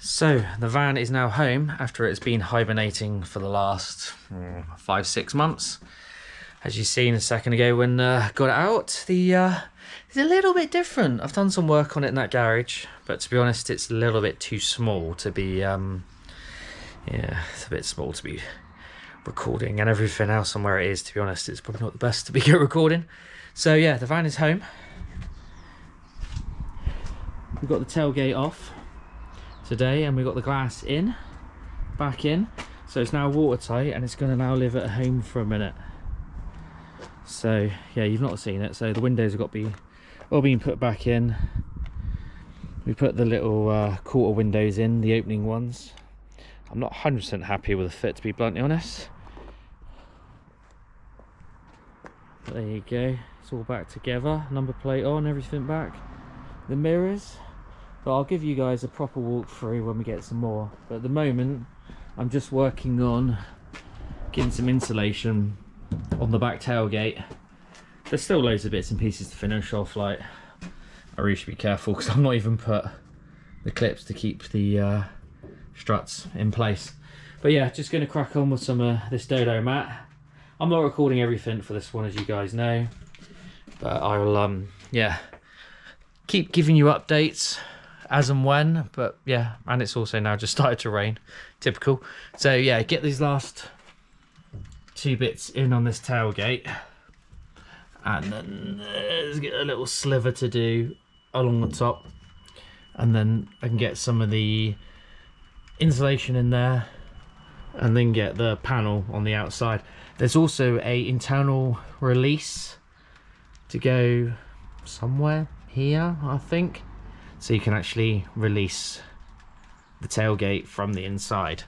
So the van is now home after it's been hibernating for the last 5-6 months. As you seen a second ago when got it out, it's a little bit different. I've done some work on it in that garage, but to be honest, it's a little bit too small to be yeah, it's a bit small to be recording and everything else on where it is. To be honest, it's probably not the best to be recording. So yeah, the van is home. We've got the tailgate off today and we've got the glass back in, so it's now watertight and it's going to now live at home for a minute. So yeah, you've not seen it, so the windows have got to be all been put back in. We put the little quarter windows in, the opening ones. I'm not 100% happy with the fit, to be bluntly honest, but there you go, it's all back together, number plate on, everything back, the mirrors. But I'll give you guys a proper walkthrough when we get some more. But at the moment, I'm just working on getting some insulation on the back tailgate. There's still loads of bits and pieces to finish off. Like, I really should be careful because I've not even put the clips to keep the struts in place. But yeah, just going to crack on with some of this dodo mat. I'm not recording everything for this one, as you guys know, but I will yeah, keep giving you updates as and when. But yeah, and it's also now just started to rain, typical. So yeah, get these last 2 bits in on this tailgate, and then there's a little sliver to do along the top, and then I can get some of the insulation in there and then get the panel on the outside. There's also a internal release to go somewhere here, I think, so you can actually release the tailgate from the inside.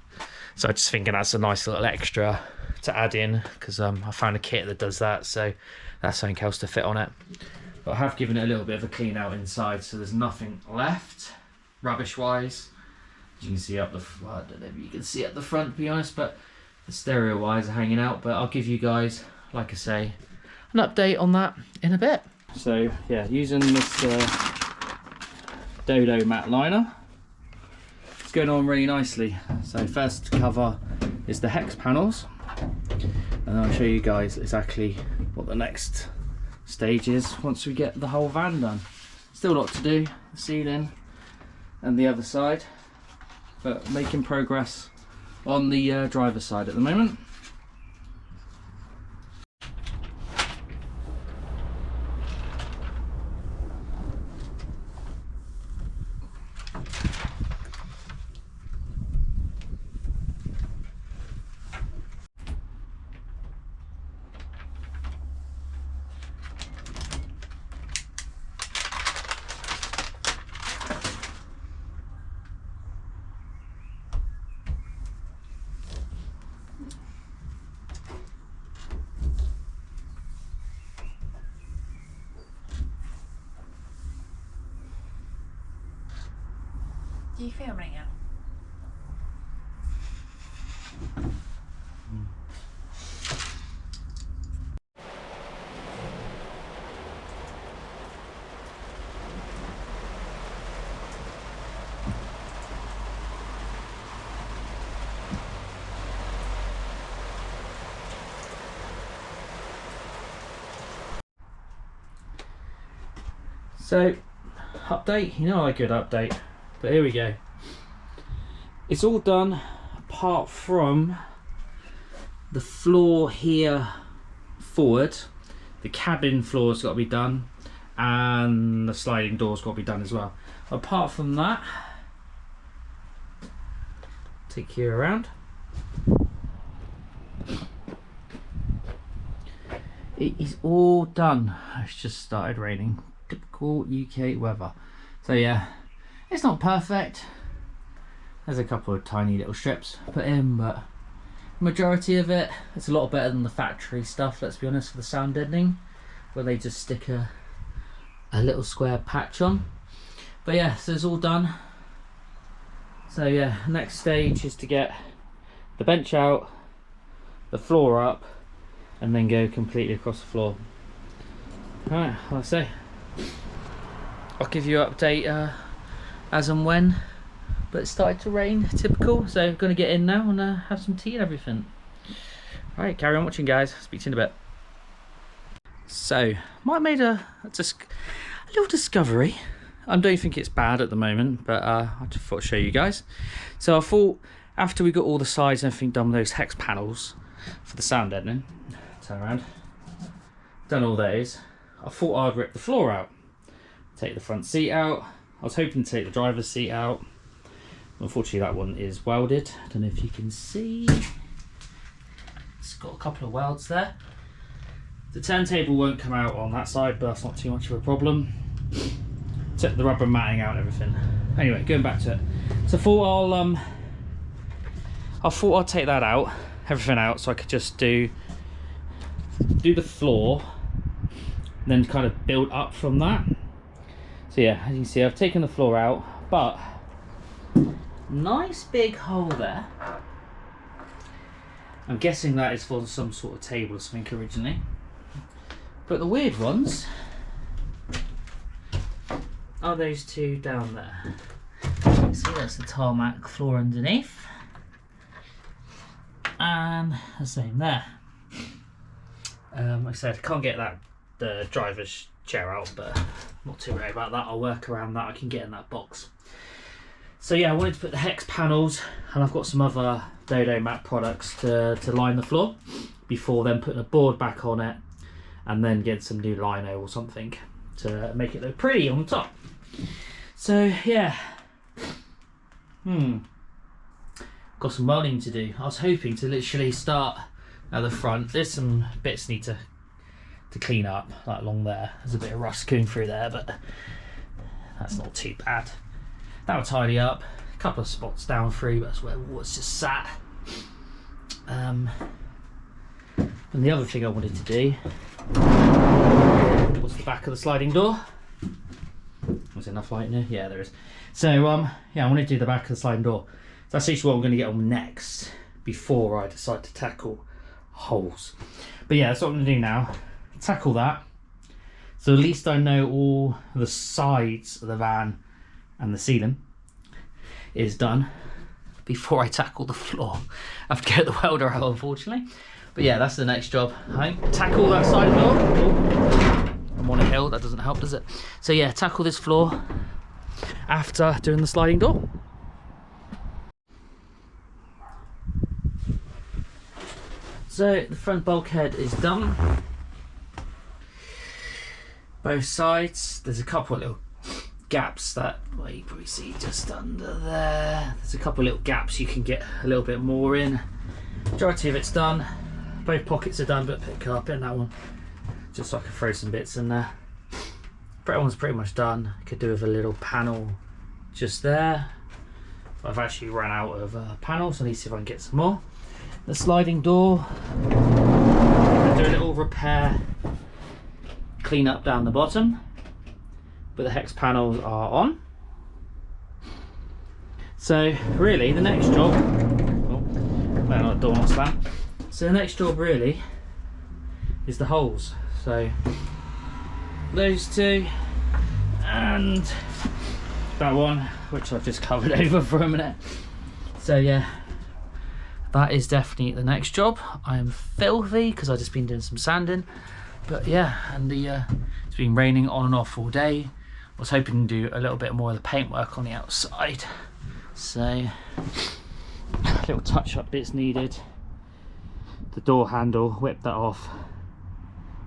So I'm just thinking that's a nice little extra to add in, because I found a kit that does that, so that's something else to fit on it. But I have given it a little bit of a clean out inside, so there's nothing left rubbish wise. As you can see up the well, I don't know if you can see at the front, to be honest, but the stereo wires are hanging out. But I'll give you guys, like I say, an update on that in a bit. So yeah, using this Dodo matte liner, it's going on really nicely. So first cover is the hex panels, and I'll show you guys exactly what the next stage is once we get the whole van done. Still a lot to do, the ceiling and the other side, but making progress on the driver's side at the moment. Are you filming it? So, update, you know I like a good update, but here we go. It's all done apart from the floor here forward. The cabin floor's got to be done, and the sliding door's got to be done as well. Apart from that, take you around. It is all done. It's just started raining. Typical UK weather. So yeah, it's not perfect. There's a couple of tiny little strips put in, but majority of it, it's a lot better than the factory stuff, let's be honest, for the sound deadening, where they just stick a little square patch on. But yeah, so it's all done. So yeah, next stage is to get the bench out, the floor up, and then go completely across the floor. Alright, like I say, I'll give you an update as and when. But it started to rain, typical, so I'm going to get in now and have some tea and everything. Alright, carry on watching, guys. Speak to you in a bit. So, might have made a little discovery. I don't think it's bad at the moment, but I just thought I'd show you guys. So I thought, after we got all the sides and everything done with those hex panels for the sound deadening, turn around, done all those, I thought I'd rip the floor out. Take the front seat out. I was hoping to take the driver's seat out. Unfortunately, that one is welded. I don't know if you can see. It's got a couple of welds there. The turntable won't come out on that side, but that's not too much of a problem. Took the rubber matting out and everything. Anyway, going back to it. So I thought I'd take that out, everything out, so I could just do the floor, and then kind of build up from that. So yeah, as you can see, I've taken the floor out, but nice big hole there. I'm guessing that is for some sort of table or something originally. But the weird ones are those two down there. See, that's the tarmac floor underneath. And the same there. Like I said, I can't get the driver's chair out, but I'm not too worried about that. I'll work around that. I can get in that box. So yeah, I wanted to put the hex panels, and I've got some other Dodo matte products to line the floor before then putting a board back on it, and then get some new lino or something to make it look pretty on the top. So yeah, got some welding to do. I was hoping to literally start at the front. There's some bits need to clean up, like along there. There's a bit of rust going through there, but that's not too bad. That'll tidy up. A couple of spots down through, but that's where water's just sat. And the other thing I wanted to do was the back of the sliding door. Was there enough light in there? Yeah, there is. So yeah, I want to do the back of the sliding door. So that's actually what I'm going to get on next before I decide to tackle holes. But yeah, that's what I'm going to do now. Tackle that. So at least I know all the sides of the van and the ceiling is done before I tackle the floor. I have to get the welder out, unfortunately. But yeah, that's the next job. I tackle that side door. Oh, I'm on a hill, that doesn't help, does it? So yeah, tackle this floor after doing the sliding door. So the front bulkhead is done. Both sides. There's a couple of little gaps that, well, you probably see just under there. There's a couple of little gaps you can get a little bit more in. Majority of it's done. Both pockets are done, but pick up in that one just so I can throw some bits in there. That one's pretty much done. Could do with a little panel just there. I've actually run out of panels, so I need to see if I can get some more. The sliding door, I'll do a little repair, clean up down the bottom, but the hex panels are on. So really the next job, the door not slam. So the next job really is the holes. So those two and that one, which I've just covered over for a minute. So yeah, that is definitely the next job. I am filthy because I've just been doing some sanding, but yeah, and it's been raining on and off all day. was hoping to do a little bit more of the paintwork on the outside. So, little touch-up bits needed. The door handle, whip that off.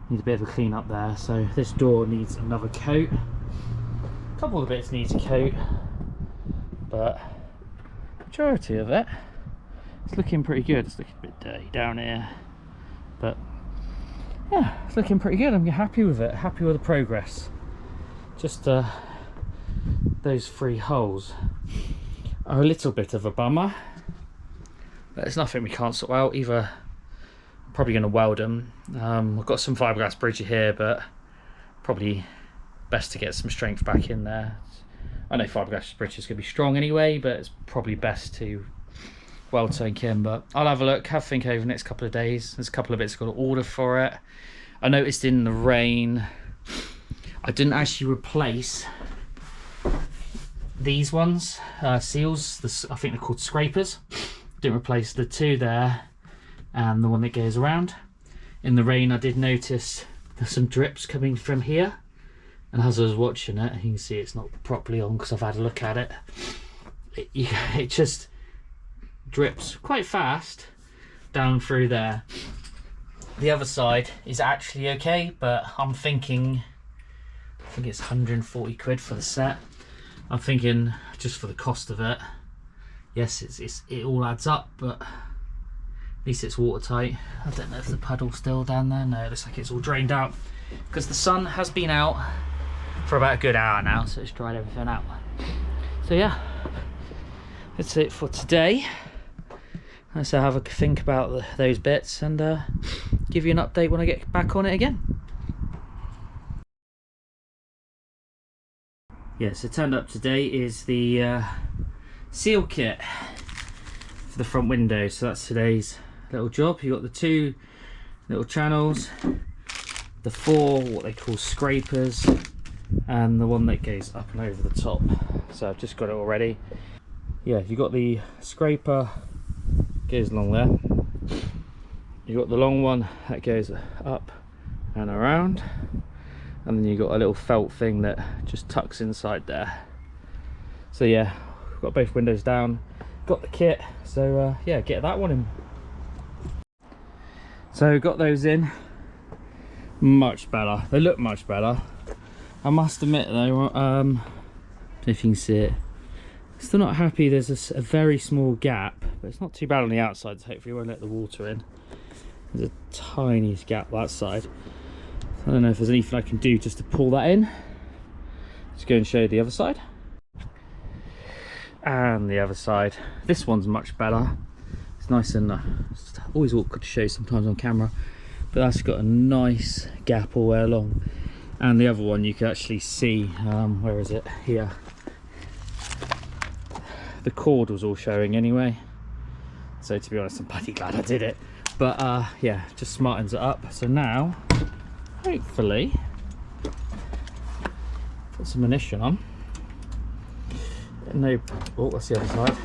Need a bit of a clean up there. So this door needs another coat. A couple of the bits needs a coat, but majority of it, it's looking pretty good. It's looking a bit dirty down here, but yeah, it's looking pretty good. I'm happy with it, happy with the progress. Just those 3 holes are a little bit of a bummer, but it's nothing we can't sort out. Either I'm probably going to weld them. I've got some fiberglass bridge here, but probably best to get some strength back in there. I know fiberglass bridge is going to be strong anyway, but it's probably best to weld something in. But I'll have a look, have a think over the next couple of days. There's a couple of bits I've got to order for it. I noticed in the rain I didn't actually replace these ones, seals. I think they're called scrapers. Didn't replace the 2 there and the one that goes around. In the rain I did notice there's some drips coming from here, and as I was watching it, you can see it's not properly on because I've had a look at it. It just drips quite fast down through there. The other side is actually okay, but I'm thinking, I think it's 140 quid for the set. I'm thinking just for the cost of it, yes, it all adds up, but at least it's watertight. I don't know if the puddle's still down there. No, it looks like it's all drained out because the sun has been out for about a good hour now, so it's dried everything out. So yeah, that's it for today. So have a think about those bits and give you an update when I get back on it again. Yeah, so turned up today is the seal kit for the front window. So that's today's little job. You got the 2 little channels, the 4 what they call scrapers, and the one that goes up and over the top. So I've just got it already. Yeah, you got the scraper, goes along there. You got the long one that goes up and around, and then you got a little felt thing that just tucks inside there. So yeah, got both windows down, got the kit, so yeah, get that one in. So got those in, much better. They look much better. I must admit though, I don't know if you can see it, still not happy. There's a very small gap, but it's not too bad on the outside, so hopefully it won't let the water in. There's a tiny gap that side. I don't know if there's anything I can do just to pull that in. Let's go and show you the other side. And the other side. This one's much better. It's nice and it's always awkward to show sometimes on camera, but that's got a nice gap all the way along. And the other one you can actually see, where is it? Here. The cord was all showing anyway. So to be honest, I'm bloody glad I did it. But yeah, just smartens it up. So now, hopefully, put some munition on. No, oh, that's the other side.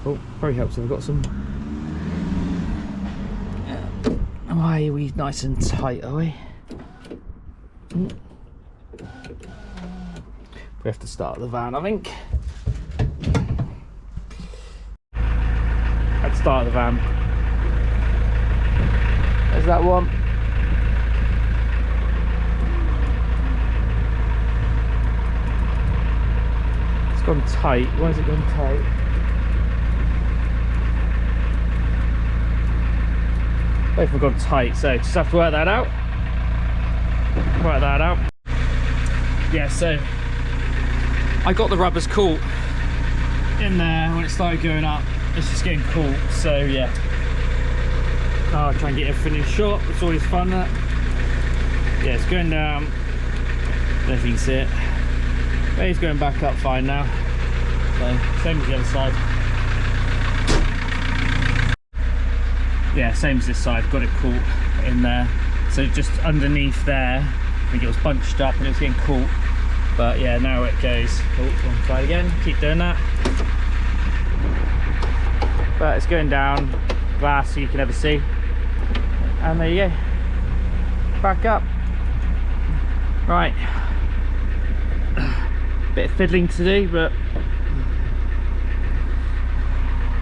Oh, probably helps if I've got some. Why are we nice and tight, are we? We have to start the van, I think. Let's start the van. There's that one. It's gone tight. Why has it gone tight? Both have gone tight, so just have to work that out. Yeah, so I got the rubbers caught in there when it started going up. It's just getting caught, so yeah. I'll try and get everything in shot. It's always fun, that. Yeah, it's going down. Don't know if you can see it. But it's going back up fine now. So same as the other side. Yeah, same as this side. Got it caught in there. So just underneath there, I think it was bunched up and it was getting caught. But yeah, now it goes. Oh, we'll try it again. Keep doing that. But it's going down, glass so you can never see. And there you go. Back up. Right. Bit of fiddling to do, but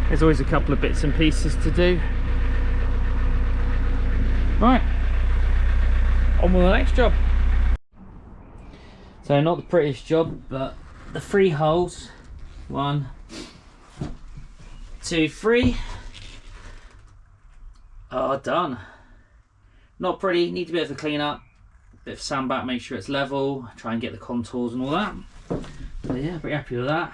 there's always a couple of bits and pieces to do. Right, on with the next job. So not the prettiest job, but the 3 holes, 1, 2, 3, are done. Not pretty, need a bit of a clean up, bit of sand back, make sure it's level, try and get the contours and all that. So yeah, pretty happy with that.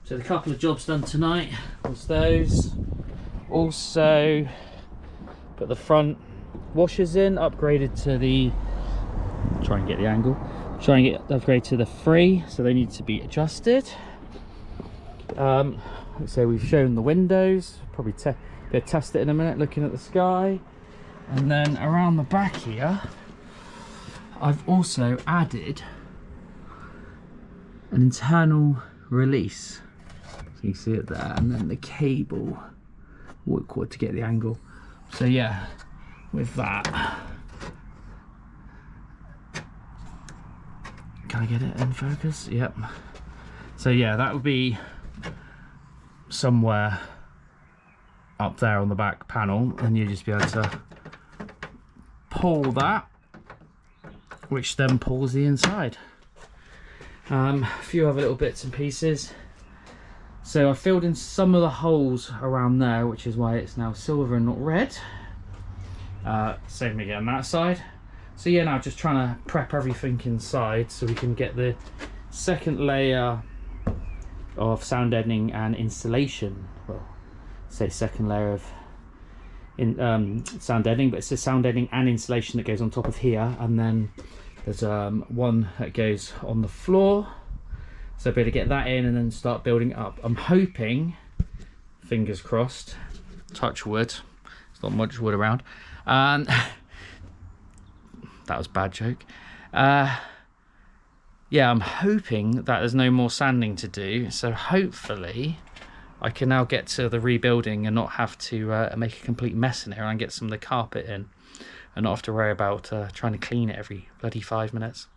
So the couple of jobs done tonight was those. Also put the front washers in, upgraded to the, try and get the angle, try and get upgrade to the 3, so they need to be adjusted. So we've shown the windows, probably test it in a minute, looking at the sky. And then around the back here, I've also added an internal release, so you can see it there, and then the cable cord to get the angle. So yeah, with that, can I get it in focus? Yep. So yeah, that would be somewhere up there on the back panel, and you'll just be able to pull that, which then pulls the inside. A few other little bits and pieces. So I filled in some of the holes around there, which is why it's now silver and not red. Same again on that side. So yeah, now just trying to prep everything inside so we can get the second layer of sound deadening and installation. Well, say second layer of sound deadening, but it's a sound deadening and installation that goes on top of here, and then there's one that goes on the floor. So better get that in and then start building up. I'm hoping, fingers crossed, touch wood, there's not much wood around, that was a bad joke. Yeah, I'm hoping that there's no more sanding to do, so hopefully I can now get to the rebuilding and not have to make a complete mess in here and get some of the carpet in and not have to worry about trying to clean it every bloody 5 minutes.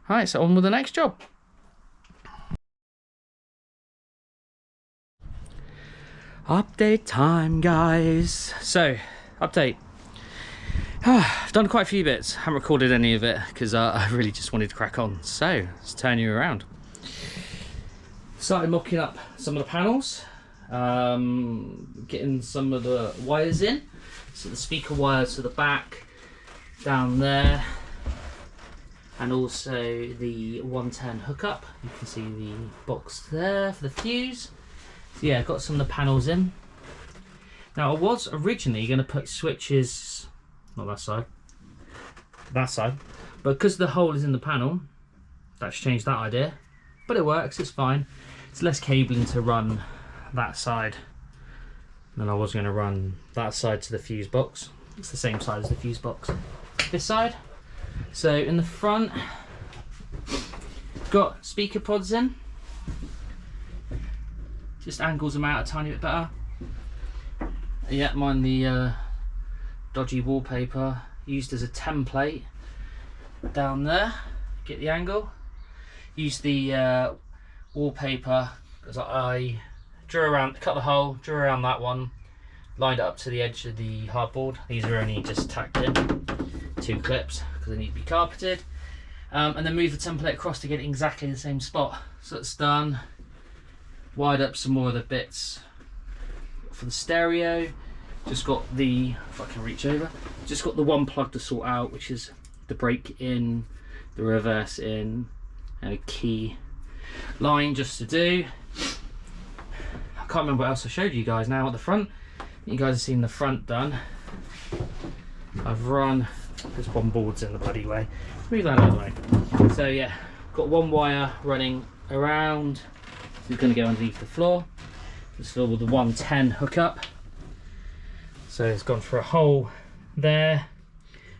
Alright, so on with the next job. Update time, guys. So, update. I've done quite a few bits, haven't recorded any of it because I really just wanted to crack on. So, let's turn you around. Started mocking up some of the panels, getting some of the wires in. So the speaker wires to the back, down there, and also the 110 hookup. You can see the box there for the fuse. So yeah, got some of the panels in. Now I was originally going to put switches, not that side, but because the hole is in the panel, that's changed that idea. But it works, it's fine. It's less cabling to run that side than I was going to run that side to the fuse box. It's the same side as the fuse box, this side. So in the front, got speaker pods in. Just angles them out a tiny bit better. Yeah, mine the dodgy wallpaper used as a template down there. Get the angle. Use the wallpaper because I drew around, cut the hole, drew around that one, lined it up to the edge of the hardboard. These are only just tacked in, 2 clips because they need to be carpeted, and then move the template across to get it exactly the same spot. So it's done. Wired up some more of the bits for the stereo. Just got the, if I can reach over, just got the one plug to sort out, which is the brake in, the reverse in, and a key line just to do. I can't remember what else I showed you guys now at the front. You guys have seen the front done. I've run, this one board's in the bloody way. Move that out of the way. So yeah, got one wire running around. It's going to go underneath the floor. Just fill with the 110 hookup. So it's gone for a hole there,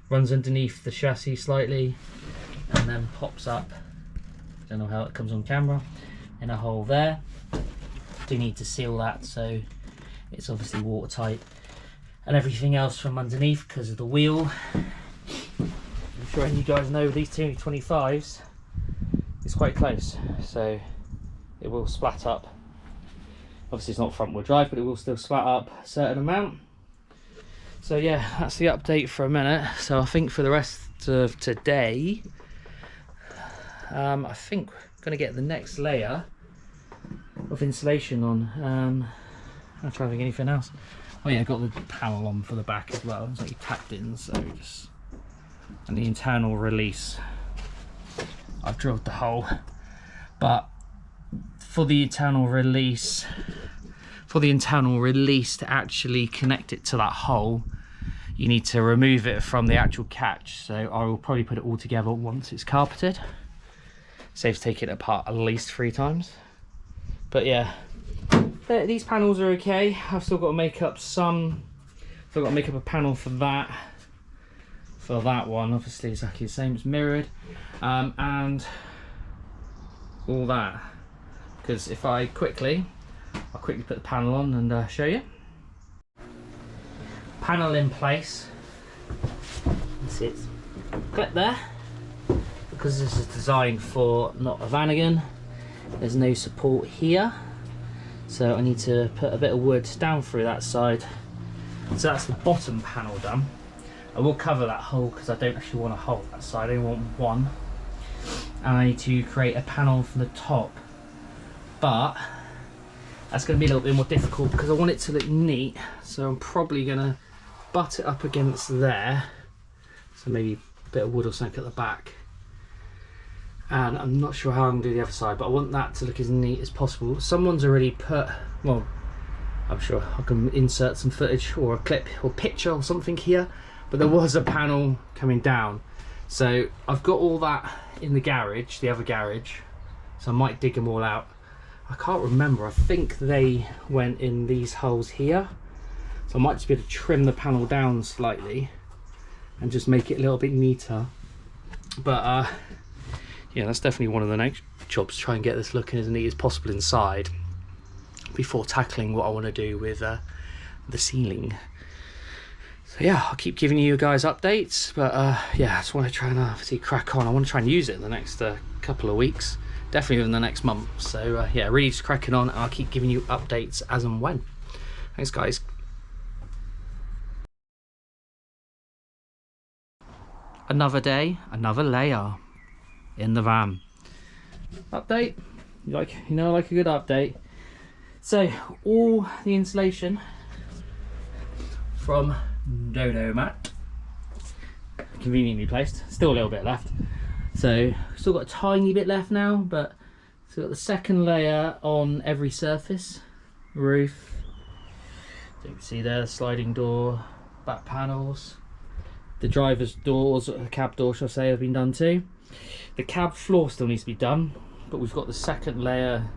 runs underneath the chassis slightly, and then pops up. Don't know how it comes on camera. In a hole there. Do need to seal that so it's obviously watertight, and everything else from underneath because of the wheel. I'm sure you guys know these T25s, it's quite close, so it will splat up. Obviously it's not front wheel drive, but it will still splat up a certain amount. So yeah, that's the update for a minute. So I think for the rest of today, I think we're going to get the next layer of insulation on. I'm trying to think of anything else. Oh yeah, got the panel on for the back as well. It's like tapped in, so just, and the internal release, I've drilled the hole, but for the internal release to actually connect it to that hole, you need to remove it from the actual catch. So I will probably put it all together once it's carpeted. Saves taking it apart at least 3 times. But yeah, these panels are okay. I've still got to make up some. Still got to make up a panel for that. For that one, obviously exactly the same. It's mirrored, and all that. Because if I'll quickly put the panel on and show you. Panel in place. See, it's clipped there. Because this is designed for not a Vanagon, there's no support here, so I need to put a bit of wood down through that side. So that's the bottom panel done. I will cover that hole because I don't actually want a hole that side, I only want one. And I need to create a panel from the top, but that's going to be a little bit more difficult because I want it to look neat, so I'm probably going to butt it up against there, so maybe a bit of wood or something at the back. And I'm not sure how I'm going to do the other side, but I want that to look as neat as possible. Someone's already put, well, I'm sure I can insert some footage or a clip or picture or something here, but there was a panel coming down. So I've got all that in the garage, the other garage, so I might dig them all out. I can't remember, I think they went in these holes here, so I might just be able to trim the panel down slightly and just make it a little bit neater. But yeah, that's definitely one of the next jobs, try and get this looking as neat as possible inside before tackling what I want to do with the ceiling. So yeah, I'll keep giving you guys updates, but yeah, I just want to try and obviously crack on. I want to try and use it in the next couple of weeks, definitely within the next month. So yeah, really just cracking on, and I'll keep giving you updates as and when. Thanks guys. Another day, another layer in the van. Update, you like a good update. So all the insulation from Dodo Mat, conveniently placed, still a little bit left, so still got a tiny bit left now, but still got the second layer on every surface. Roof, so you can see there the sliding door, back panels, the driver's doors, the cab door shall I say, have been done too. The cab floor still needs to be done, but we've got the second layer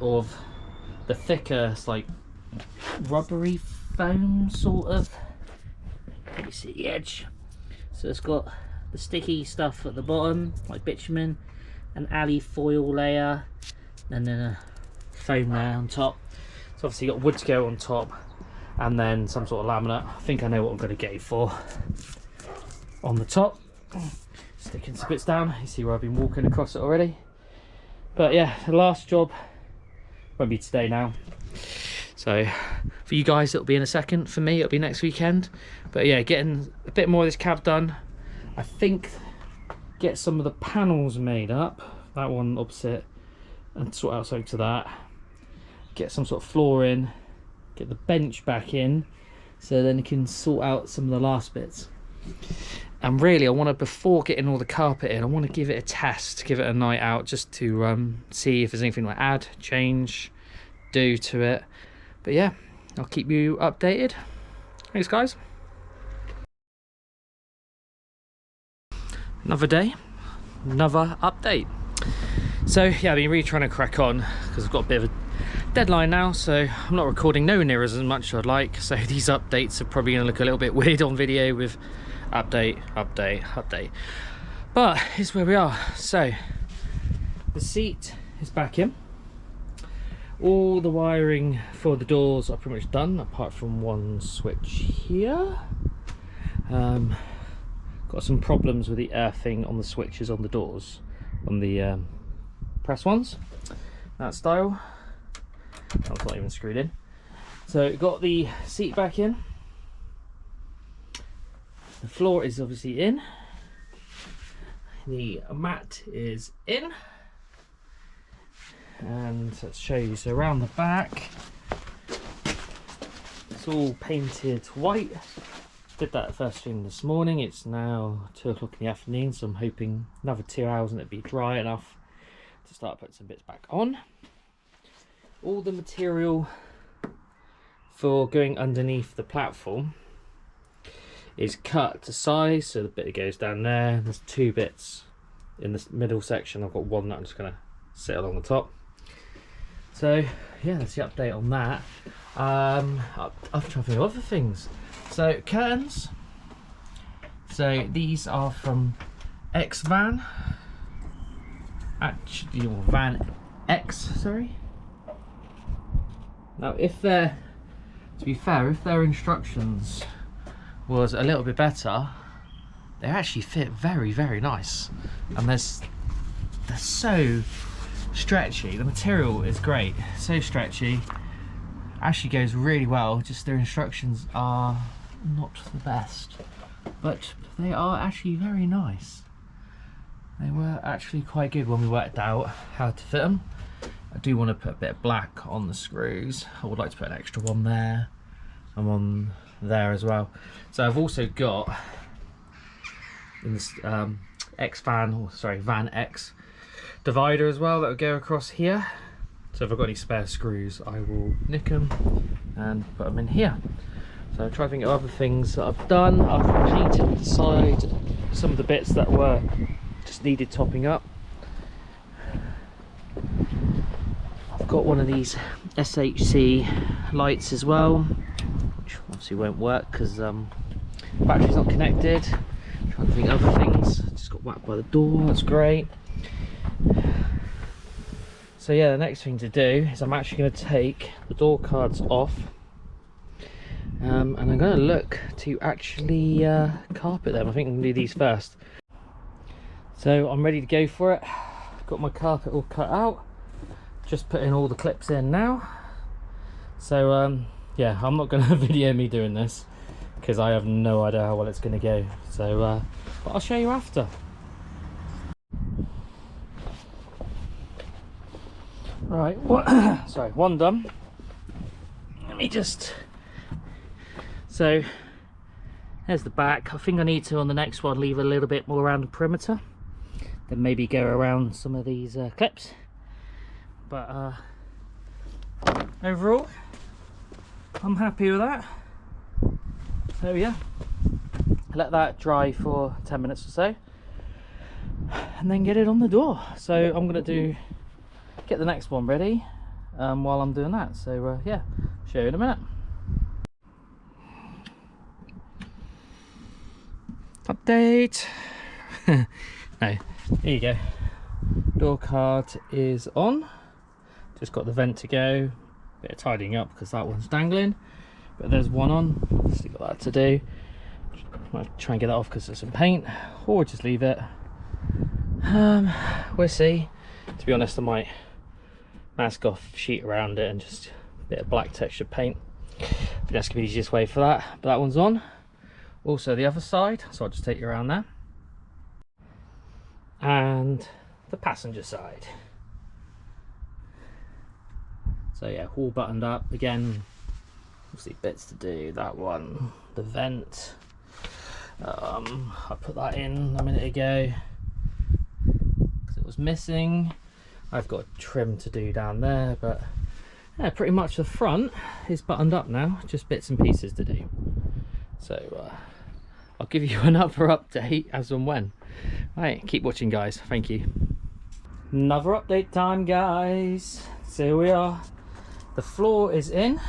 of the thicker, it's like rubbery foam sort of. Can you see the edge? So it's got the sticky stuff at the bottom, like bitumen, an alley foil layer, and then a foam layer on top. So obviously you've got wood to go on top, and then some sort of laminate. I think I know what I'm going to go for on the top. Sticking some bits down, you see where I've been walking across it already. But yeah, the last job won't be today now. So for you guys it'll be in a second, for me it'll be next weekend. But yeah, getting a bit more of this cab done. I think get some of the panels made up, that one opposite, and sort out something to that. Get some sort of floor in, get the bench back in, so then you can sort out some of the last bits. And really I want to, before getting all the carpet in, I want to give it a test, give it a night out, just to see if there's anything like add, change, do to it. But yeah, I'll keep you updated. Thanks guys. Another day, another update. So yeah, I've been really trying to crack on because I've got a bit of a deadline now, so I'm not recording nowhere near as much as I'd like. So these updates are probably going to look a little bit weird on video with update, but here's where we are. So the seat is back in, all the wiring for the doors are pretty much done apart from one switch here. Got some problems with the earthing on the switches on the doors, on the press ones, that style. That's not even screwed in. So got the seat back in. The floor is obviously in. The mat is in. And let's show you. So around the back, it's all painted white. Did that first thing this morning. It's now 2 o'clock in the afternoon, so I'm hoping another 2 hours and it'll be dry enough to start putting some bits back on. All the material for going underneath the platform is cut to size, so the bit that goes down there, there's 2 bits in the middle section. I've got one that I'm just going to sit along the top. So yeah, that's the update on that. I'm trying to think of other things. So curtains, so these are from X-Van, actually, or Van X, sorry. Now if they're, to be fair, if their instructions was a little bit better, they actually fit very, very nice. And they're so stretchy. The material is great, so stretchy, actually goes really well. Just their instructions are not the best, but they are actually very nice. They were actually quite good when we worked out how to fit them. I do want to put a bit of black on the screws. I would like to put an extra one there and one there as well. So I've also got in this Van X divider as well that will go across here. So if I've got any spare screws, I will nick them and put them in here. So I'll try to think of other things that I've done. I've painted the side, some of the bits that were just needed topping up. I've got one of these SHC lights as well, which obviously won't work because the battery's not connected. I'm trying to think of other things. Just got whacked by the door, that's great. So yeah, the next thing to do is I'm actually going to take the door cards off, and I'm going to look to actually carpet them. I think I'm going to do these first. So I'm ready to go for it. Got my carpet all cut out, just putting all the clips in now. So yeah, I'm not going to video me doing this because I have no idea how well it's going to go. So but I'll show you after. Right, sorry, one done. Let me just, so there's the back. I think I need to, on the next one, leave a little bit more around the perimeter, then maybe go around some of these clips. But overall, I'm happy with that. So yeah, let that dry for 10 minutes or so, and then get it on the door. So I'm gonna get the next one ready while I'm doing that. So yeah, show you in a minute. Update. No, here you go. Door card is on. Just got the vent to go. Bit of tidying up because that one's dangling, but there's one on. Still got that to do. Might try and get that off because there's some paint, or just leave it. We'll see. To be honest, I might mask off sheet around it and just a bit of black textured paint. I think that's gonna be the easiest way for that. But that one's on. Also the other side, so I'll just take you around there. And the passenger side. So yeah, all buttoned up again. Obviously bits to do. That one, the vent. I put that in a minute ago because it was missing. I've got trim to do down there, but yeah, pretty much the front is buttoned up now, just bits and pieces to do. So I'll give you another update as and when. Right, keep watching guys, thank you. Another update time guys. So here we are. The floor is in.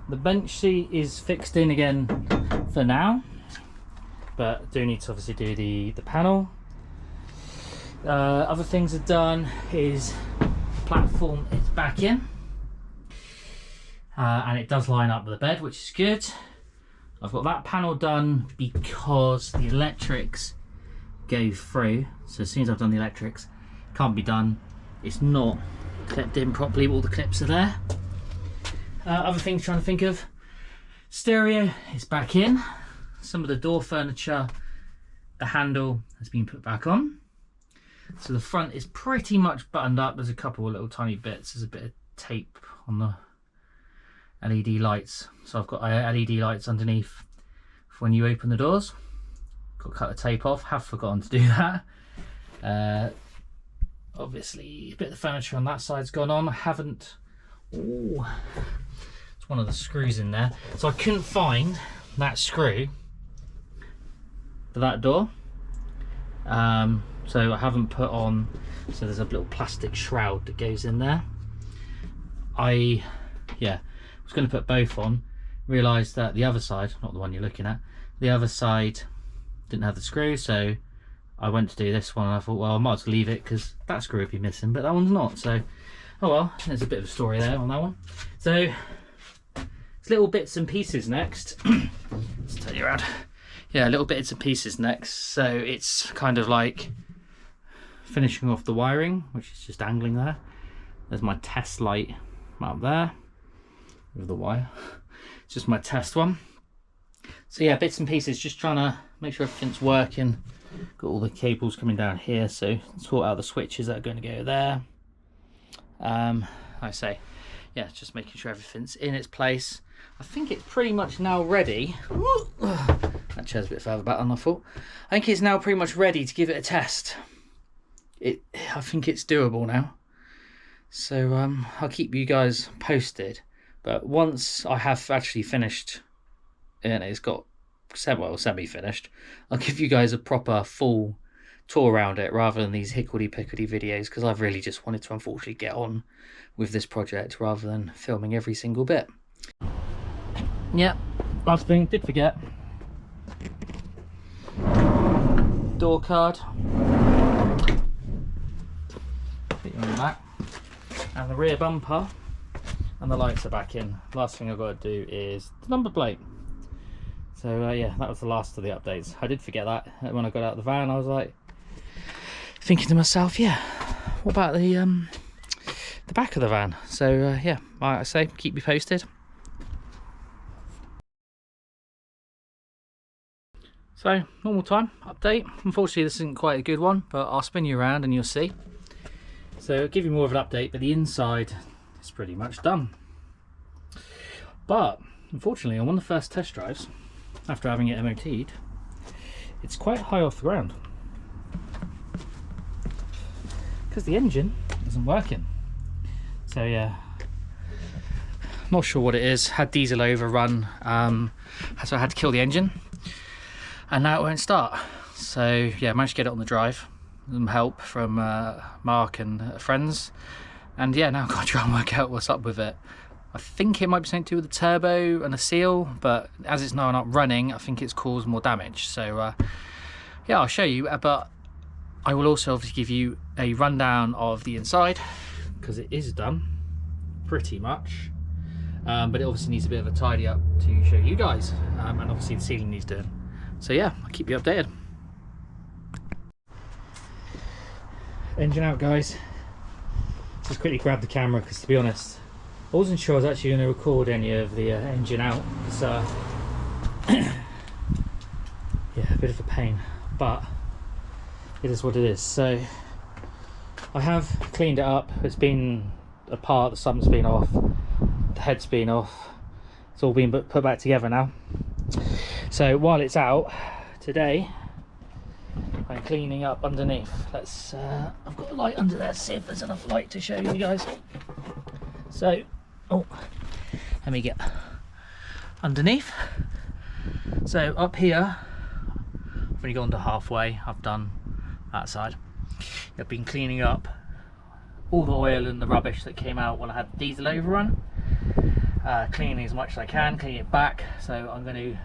The bench seat is fixed in again for now, but do need to obviously do the panel. Other things are done is the platform is back in, and it does line up with the bed, which is good. I've got that panel done because the electrics go through. So as soon as I've done the electrics, can't be done. It's not clipped in properly, all the clips are there. Other things trying to think of. Stereo is back in. Some of the door furniture, the handle has been put back on. So the front is pretty much buttoned up. There's a couple of little tiny bits. There's a bit of tape on the LED lights. So I've got LED lights underneath for when you open the doors. Got to cut the tape off. Have forgotten to do that. Obviously, a bit of the furniture on that side's gone on. I haven't. Ooh, it's one of the screws in there. So I couldn't find that screw for that door. So I haven't put on. So there's a little plastic shroud that goes in there. I was going to put both on. Realised that the other side, not the one you're looking at, the other side didn't have the screw, so I went to do this one and I thought, well, I might as well leave it because that screw would be missing, but that one's not. So, oh well, there's a bit of a story there on that one. So, it's little bits and pieces next. Let's turn you around. Yeah, little bits and pieces next. So it's kind of like finishing off the wiring, which is just angling there. There's my test light up there with the wire. It's just my test one. So yeah, bits and pieces, just trying to make sure everything's working. Got all the cables coming down here, so sort out the switches that are going to go there. I say, yeah, just making sure everything's in its place. I think it's pretty much now ready. That chair's a bit further back than I thought. I think it's now pretty much ready to give it a test. I think it's doable now. So I'll keep you guys posted. But once I have actually finished, and it's got semi-finished, I'll give you guys a proper full tour around it rather than these hickledy-pickledy videos, because I've really just wanted to unfortunately get on with this project rather than filming every single bit. Yeah, last thing, did forget. Door card. Put you on the back. And the rear bumper. And the lights are back in. Last thing I've got to do is the number plate. So yeah, that was the last of the updates. I did forget that when I got out of the van. I was like thinking to myself, yeah, what about the back of the van? So yeah, like I say, keep me posted. So normal time update. Unfortunately, this isn't quite a good one, but I'll spin you around and you'll see. So I'll give you more of an update, but the inside is pretty much done. But unfortunately, on one of the first test drives, after having it MOT'd, it's quite high off the ground because the engine isn't working. So yeah, not sure what it is. Had diesel overrun, so I had to kill the engine, and now it won't start. So yeah, managed to get it on the drive, some help from Mark and friends, and yeah, now I've got to try and work out what's up with it. I think it might be something to do with the turbo and the seal, but as it's now not running, I think it's caused more damage. So yeah, I'll show you, but I will also obviously give you a rundown of the inside, because it is done pretty much, but it obviously needs a bit of a tidy up to show you guys, and obviously the ceiling needs doing. So yeah, I'll keep you updated. Engine out, guys. Just quickly grab the camera because, to be honest, I wasn't sure I was actually going to record any of the engine out. It's yeah, a bit of a pain, but it is what it is. So I have cleaned it up. It's been apart, the sun's been off, the head's been off. It's all been put back together now. So while it's out today, I'm cleaning up underneath. Let's I've got a light under there, see if there's enough light to show you guys. So let me get underneath. So up here, I've only gone to halfway. I've done that side. I've been cleaning up all the oil and the rubbish that came out when I had the diesel overrun, cleaning as much as I can, cleaning it back. So I'm going to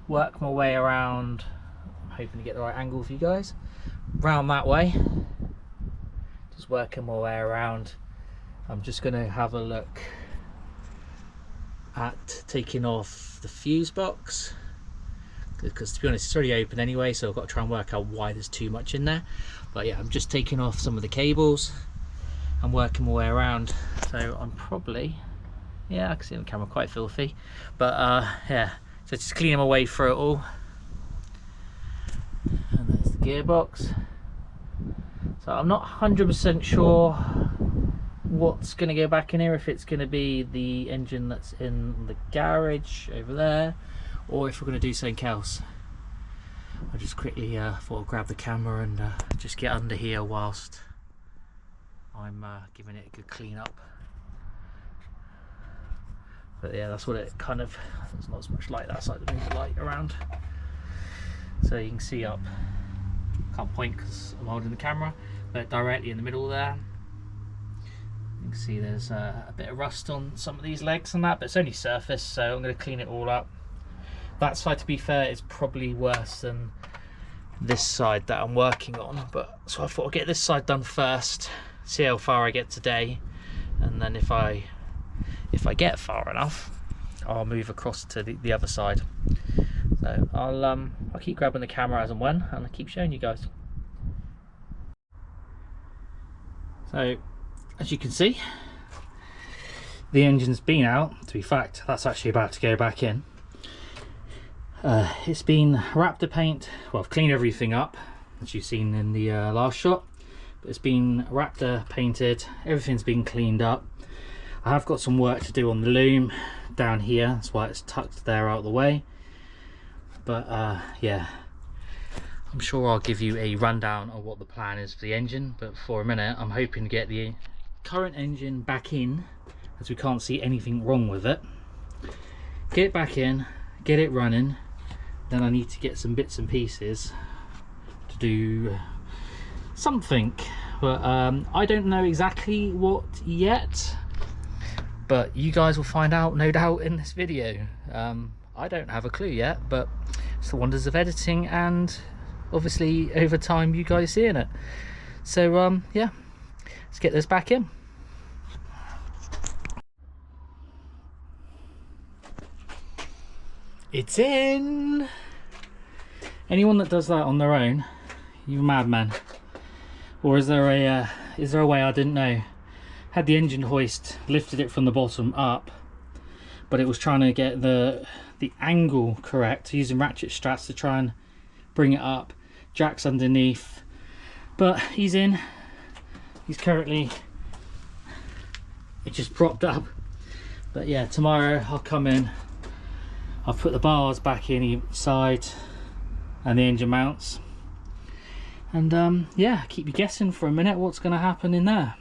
work my way around. I'm hoping to get the right angle for you guys. Round that way, just working my way around. I'm just going to have a look at taking off the fuse box, because to be honest it's already open anyway, so I've got to try and work out why there's too much in there. But yeah, I'm just taking off some of the cables and working my way around. So I'm probably, yeah, I can see on camera quite filthy, but yeah, so just cleaning my way through it all. And there's the gearbox. So I'm not 100% sure what's going to go back in here, if it's going to be the engine that's in the garage over there, or if we're going to do something else. I just quickly thought I'd grab the camera and just get under here whilst I'm giving it a good clean up. But yeah, that's what it kind of, there's not as much light that side, to move the light around so you can see up. Can't point because I'm holding the camera, but directly in the middle there you can see there's a bit of rust on some of these legs and that, but it's only surface, so I'm going to clean it all up. That side, to be fair, is probably worse than this side that I'm working on, but so I thought I'd get this side done first, see how far I get today, and then if I get far enough, I'll move across to the other side. So I'll keep grabbing the camera as and when, and I'll keep showing you guys. So as you can see, the engine's been out. To be fact, that's actually about to go back in. It's been Raptor paint. Well, I've cleaned everything up as you've seen in the last shot, but it's been Raptor painted, everything's been cleaned up. I have got some work to do on the loom down here, that's why it's tucked there out of the way. But yeah, I'm sure I'll give you a rundown of what the plan is for the engine, but for a minute I'm hoping to get the current engine back in, as we can't see anything wrong with it. Get it back in, get it running, then I need to get some bits and pieces to do something, but I don't know exactly what yet, but you guys will find out no doubt in this video. I don't have a clue yet, but it's the wonders of editing and obviously over time you guys seeing it. So yeah, let's get this back in. It's in. Anyone that does that on their own, you madman. Or is there a way I didn't know? Had the engine hoist, lifted it from the bottom up, but it was trying to get the angle correct using ratchet straps to try and bring it up. Jack's underneath, but he's in. He's currently, it just propped up. But yeah, tomorrow I'll come in. I'll put the bars back in each side and the engine mounts, and yeah, keep you guessing for a minute what's going to happen in there.